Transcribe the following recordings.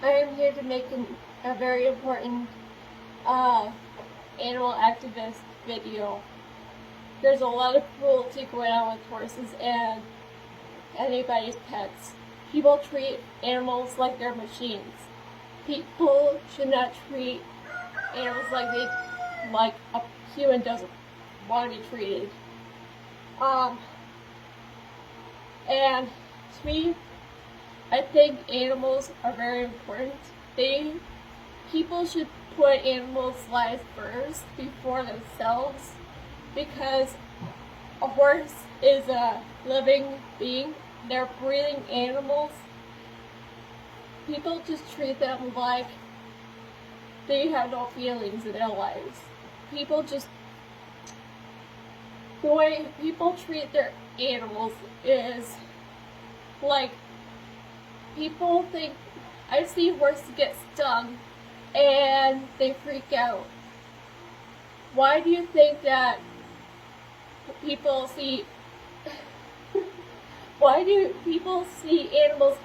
I am here to make a very important animal activist video. There's a lot of cruelty going on with horses and anybody's pets. People treat animals like they're machines. People should not treat animals like a human doesn't want to be treated. And to me, I think animals are very important. People should put animals' lives first before themselves, because a horse is a living being. They're breathing animals. People just treat them like they have no feelings in their lives. The way people treat their animals is like, people think, I've seen horses get stung and they freak out. Why do you think that people see why do people see animals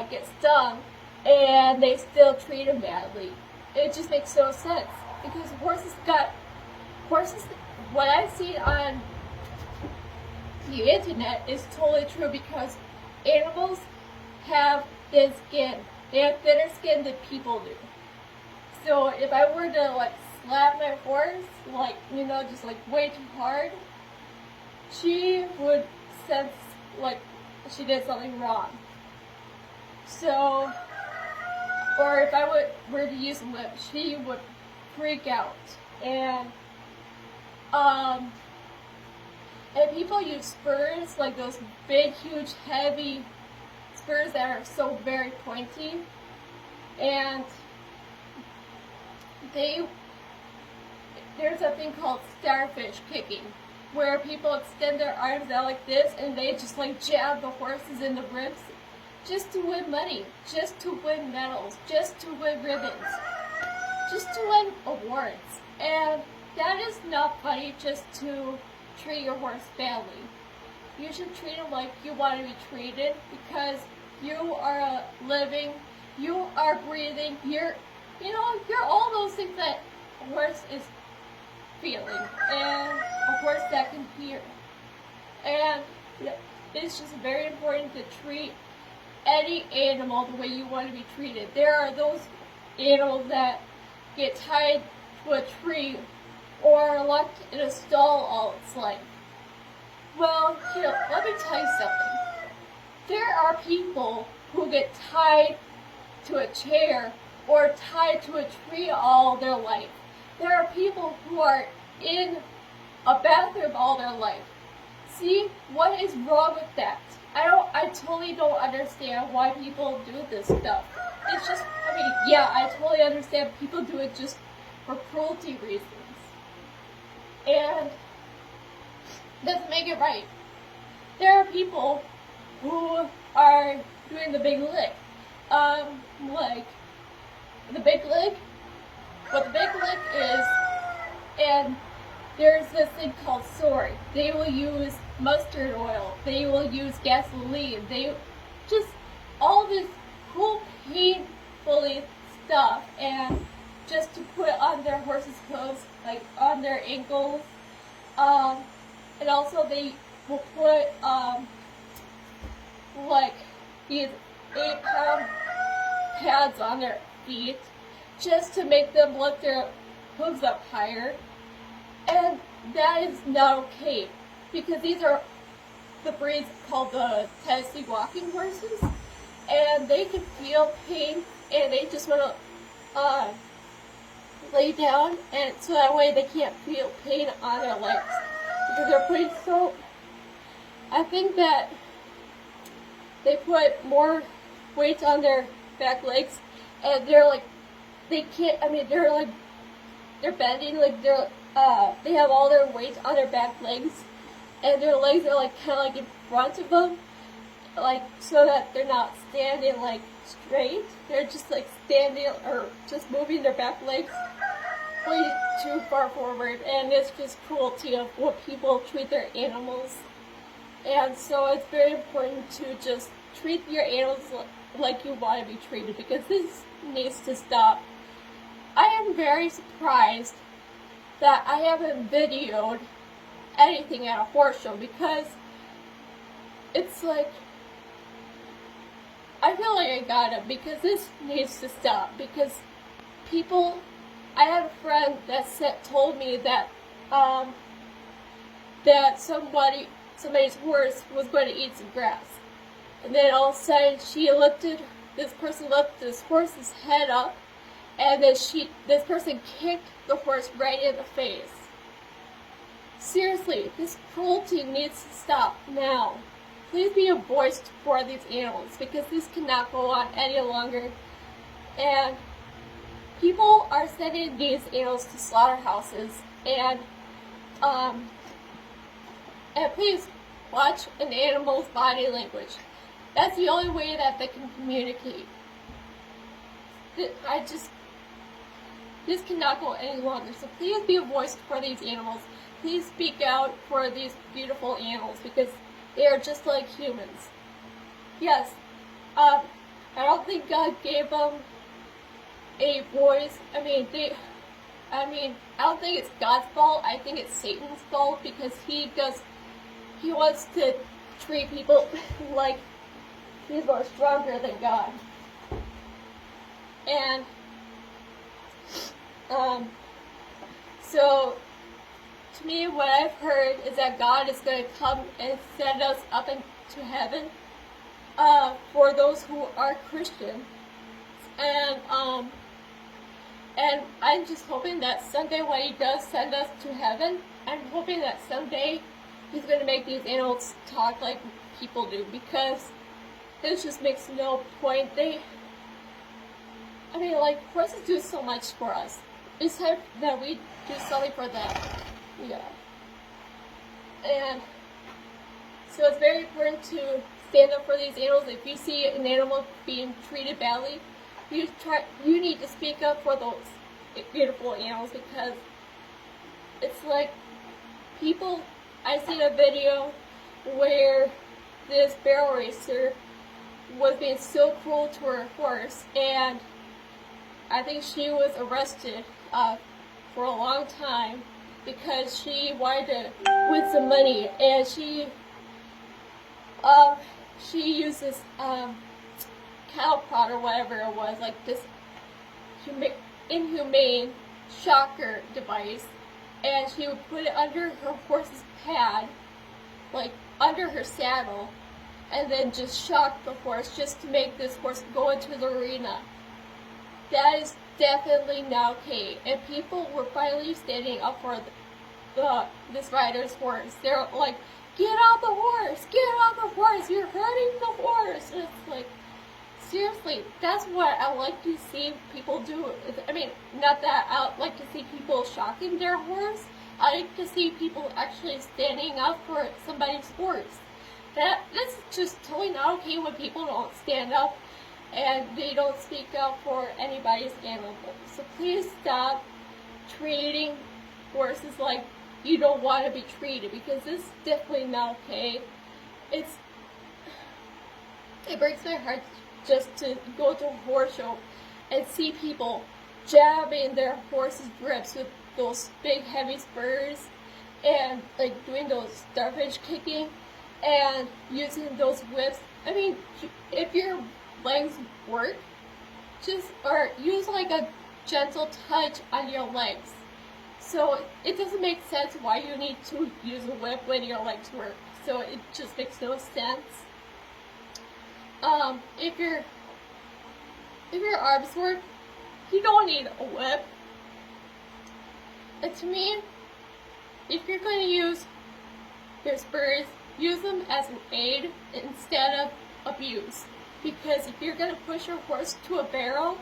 get stung and they still treat them badly? It just makes no sense, because what I see on the internet is totally true, because animals have thin skin. They have thinner skin than people do. So if I were to slap my horse, just way too hard, she would sense she did something wrong. So, or if I were to use a whip, she would freak out. And people use spurs, like those big, huge, heavy spurs that are so very pointy, and there's a thing called starfish kicking, where people extend their arms out like this and they just jab the horses in the ribs just to win money, just to win medals, just to win ribbons, just to win awards. And that is not funny, just to treat your horse badly. You should treat him like you want to be treated, because you are living, you are breathing, you're all those things that a horse is feeling, and a horse that can hear. And it's just very important to treat any animal the way you want to be treated. There are those animals that get tied to a tree or locked in a stall all its life. Well, let me tell you something. There are people who get tied to a chair or tied to a tree all their life. There are people who are in a bathroom all their life. See, what is wrong with that? I totally don't understand why people do this stuff. It's just, I totally understand people do it just for cruelty reasons. And doesn't make it right. There are people who are doing the big lick. The big lick, what the big lick is, and there's this thing called sorry. They will use mustard oil, they will use gasoline, just all this cool, painfully stuff, and just to put on their horses' hooves, on their ankles, and also they will put these 8-pound pads on their feet just to make them lift their hooves up higher. And that is not okay, because these are the breeds called the Tennessee walking horses, and they can feel pain, and they just want to lay down, and so that way they can't feel pain on their legs, because they're putting I think that they put more weight on their back legs, and they can't, they're bending, they have all their weight on their back legs, and their legs are kind of in front of them, so that they're not standing straight. They're just standing or just moving their back legs way too far forward, and it's just cruelty of what people treat their animals. And so it's very important to just treat your animals like you want to be treated, because this needs to stop. I am very surprised that I haven't videoed anything at a horse show, because it's like, I feel like I gotta, because this needs to stop, because people, I had a friend that told me that, that somebody's horse was going to eat some grass. And then all of a sudden this person lifted this horse's head up, and then this person kicked the horse right in the face. Seriously, this cruelty needs to stop now. Please be a voice for these animals, because this cannot go on any longer. And people are sending these animals to slaughterhouses, and please watch an animal's body language. That's the only way that they can communicate. This cannot go any longer. So please be a voice for these animals. Please speak out for these beautiful animals, because they are just like humans. Yes, I don't think God gave them a voice. I don't think it's God's fault. I think it's Satan's fault, because he wants to treat people like he's more stronger than God. And so to me, what I've heard is that God is going to come and send us up into heaven for those who are Christian. And I'm just hoping that someday when he does send us to heaven, I'm hoping that someday he's going to make these animals talk like people do, because it just makes no point. Horses do so much for us. It's time that we do something for them. Yeah. And so it's very important to stand up for these animals. If you see an animal being treated badly, you need to speak up for those beautiful animals, because it's like people. I seen a video where this barrel racer was being so cruel to her horse, and I think she was arrested for a long time because she wanted to win some money, and she used this cattle prod or whatever it was, like this inhumane shocker device, and she would put it under her horse's pad, like under her saddle, and then just shock the horse just to make this horse go into the arena. That is definitely not okay, and people were finally standing up for this rider's horse. They're like, get out the horse! Get out the horse! You're hurting the horse! And it's like, seriously, that's what I like to see people do. I mean, not that I like to see people shocking their horse. I like to see people actually standing up for somebody's horse. That's just totally not okay when people don't stand up and they don't speak up for anybody's animal. So please stop treating horses like you don't want to be treated, because this is definitely not okay. It breaks my heart just to go to a horse show and see people jabbing their horses' ribs with those big heavy spurs, and like doing those starfish kicking and using those whips. I mean, if your legs work, or use like a gentle touch on your legs. So it doesn't make sense why you need to use a whip when your legs work. So it just makes no sense. If your arms work, you don't need a whip. And to me, if you're going to use your spurs, use them as an aid instead of abuse. Because if you're going to push your horse to a barrel,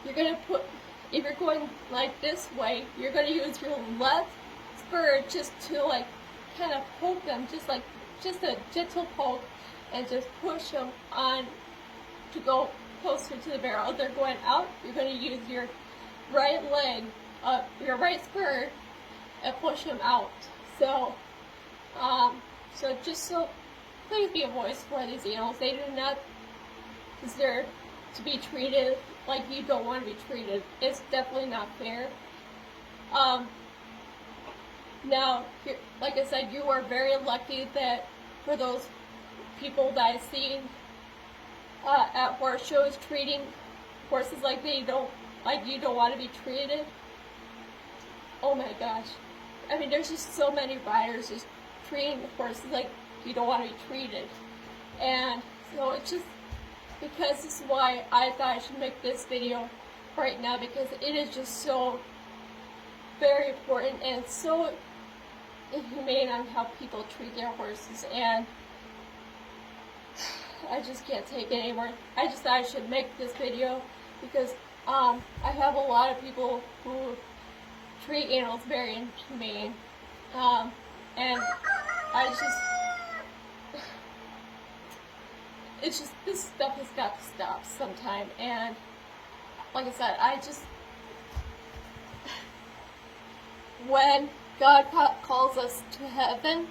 if you're going like this way, you're going to use your left spur just to like kind of poke them, just a gentle poke, and just push them on to go closer to the barrel. If they're going out, you're going to use your right leg, your right spur, and push them out. So please be a voice for these animals. They do not deserve to be treated like you don't want to be treated. It's definitely not fair. Now, like I said, you are very lucky that for those people that I've seen at horse shows treating horses like you don't want to be treated. Oh my gosh. I mean, there's just so many riders just treating horses like you don't want to be treated. And so it's just, because this is why I thought I should make this video right now, because it is just so very important and so inhumane on how people treat their horses, and I just can't take it anymore. I just thought I should make this video because I have a lot of people who treat animals very inhumane, and it's just, this stuff has got to stop sometime. And like I said, when God calls us to heaven,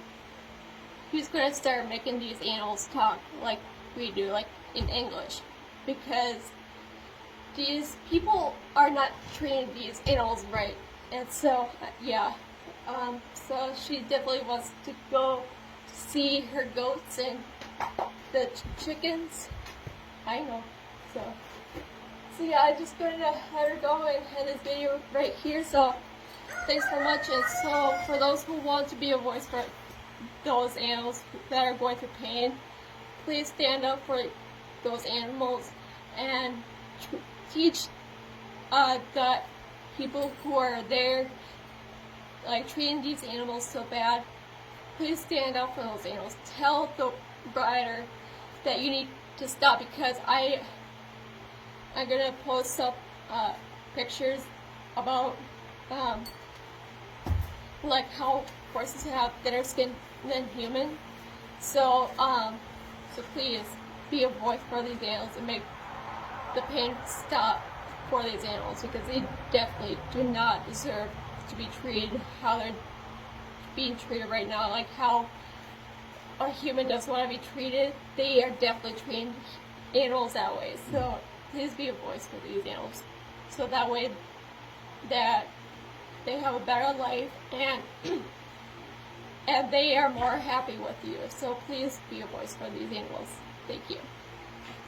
He's going to start making these animals talk like we do, like in English, because these people are not treating these animals right. And so, yeah, so she definitely wants to go see her goats and the chickens. I know. So yeah, I'm just going to let her go and end this video right here. So thanks so much. And so for those who want to be a voice for those animals that are going through pain, please stand up for those animals and teach the people who are there, like treating these animals so bad. Please stand up for those animals. Tell the rider that you need to stop, because I'm gonna post up pictures about like how horses have thinner skin than humans. So so please be a voice for these animals and make the pain stop for these animals, because they definitely do not deserve to be treated how they're being treated right now. Like how a human doesn't want to be treated, they are definitely treating animals that way. So please be a voice for these animals, so that way that they have a better life and and they are more happy with you. So please be a voice for these animals. Thank you.